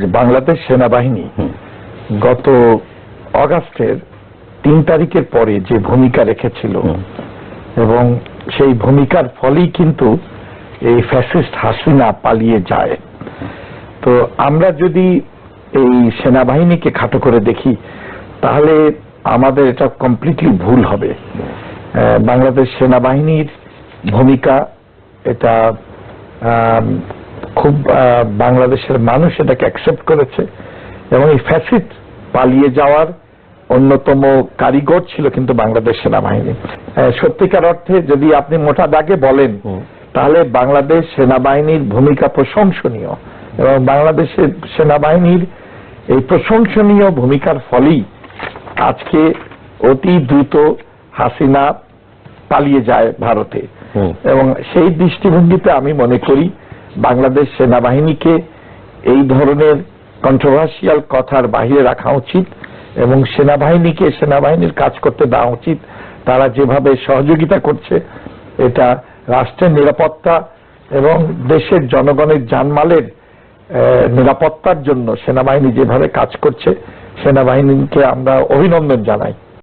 যে বাংলাদেশ সেনাবাহিনী গত অগাস্টের ৩ তারিখের পরে যে ভূমিকা রেখেছিল এবং সেই ভূমিকার ফলেই কিন্তু এই ফ্যাসিস্ট হাসিনা পালিয়ে যায়। তো আমরা যদি এই সেনাবাহিনীকে খাটো করে দেখি তাহলে আমাদের এটা কমপ্লিটলি ভুল হবে। বাংলাদেশ সেনাবাহিনীর ভূমিকা এটা খুব বাংলাদেশের মানুষ এটাকে অ্যাকসেপ্ট করেছে এবং এই ফ্যাসিস্ট পালিয়ে যাওয়ার অন্যতম কারিগর ছিল কিন্তু বাংলাদেশ সেনাবাহিনী। সত্যিকার অর্থে যদি আপনি মোটা দাগে বলেন তাহলে বাংলাদেশ সেনাবাহিনীর ভূমিকা প্রশংসনীয় এবং বাংলাদেশের সেনাবাহিনীর এই প্রশংসনীয় ভূমিকার ফলেই আজকে অতি দ্রুত হাসিনা পালিয়ে যায় ভারতে। এবং সেই দৃষ্টিভঙ্গিতে আমি মনে করি বাংলাদেশ সেনাবাহিনীকে এই ধরনের কন্ট্রোভার্সিয়াল কথার বাইরে রাখা উচিত এবং সেনাবাহিনীকে সেনাবাহিনীর কাজ করতে দেওয়া উচিত। তারা যেভাবে সহযোগিতা করছে এটা রাষ্ট্রের নিরাপত্তা এবং দেশের জনগণের জানমালের নিরাপত্তার জন্য সেনাবাহিনী যেভাবে কাজ করছে সেনাবাহিনীকে আমরা অভিনন্দন জানাই।